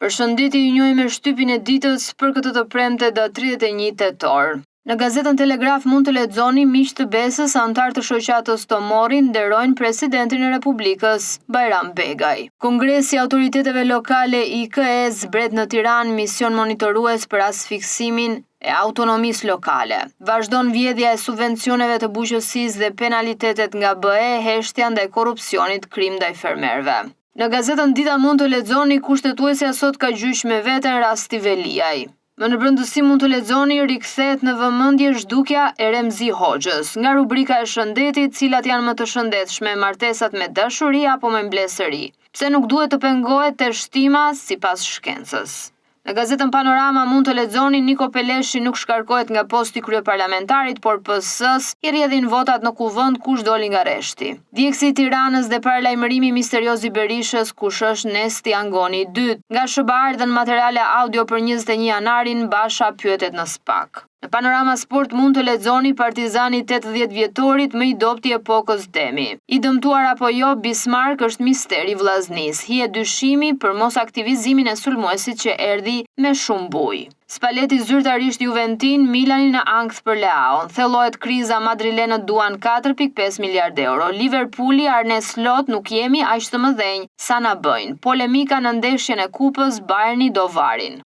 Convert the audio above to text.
Përshëndetje, ju njohim me shtypin e ditës për këtë të premte da 31 tetor. Në gazetën Telegraf mund të lexoni miq të Besës, antar të shoqatës Tomori nderojnë presidentin e Republikës, Bajram Begaj. Kongresi i autoriteteve lokale IKE zbret në Tiranë mision monitorues për asfiksimin e autonomisë lokale. Vazhdon vjedhja e subvencioneve të bujqësisë dhe penalitetet nga BE, heshtja ndaj korrupsionit, krim ndaj fermerëve. Në gazetën Dita mund të lexoni kushtetuesja sot ka gjyq me veten rasti Veliaj. Më në brëndësi mund të lexoni rikthehet në vëmendje zhdukja e Remzi Hoxhës. Nga rubrika e shëndetit, cilat janë më të shëndetshme, martesat me dashuri apo me mblesëri? Pse nuk duhet të pengohet teshtima sipas shkencës? Në gazetën Panorama mund të lexoni Niko Peleshi nuk shkarkohet nga posti kryeparlamentarit, por PS-s i rrjedhin votat në kuvend kush doli nga rreshti. Djegësi i Tiranës dhe paralajmërimi misterioz i Berishës, kush është Nesti Angoni i dytë. Nga SBA ardhen materiale audio për 21 janarin, Basha pyetet në SPAK. Në Panorama Sport mund të lexoni Partizani 80 vjetorit më i dobti epokës Demi. I dëmtuar apo jo, Bismarck është misteri vllaznisë. Hihet dyshimi për mos aktivizimin e sulmuesit që erdhi me shumë bujë. Spalletti zyrtarisht Juventin, Milani në ankth për Leaon. Thellohet kriza, madrilenët duan 4.5 miliard euro. Liverpooli, Arne Slot, nuk jemi aq të mëdhenj sa na bëjnë. Polemika në ndeshjen e kupës, Bayerni do varin.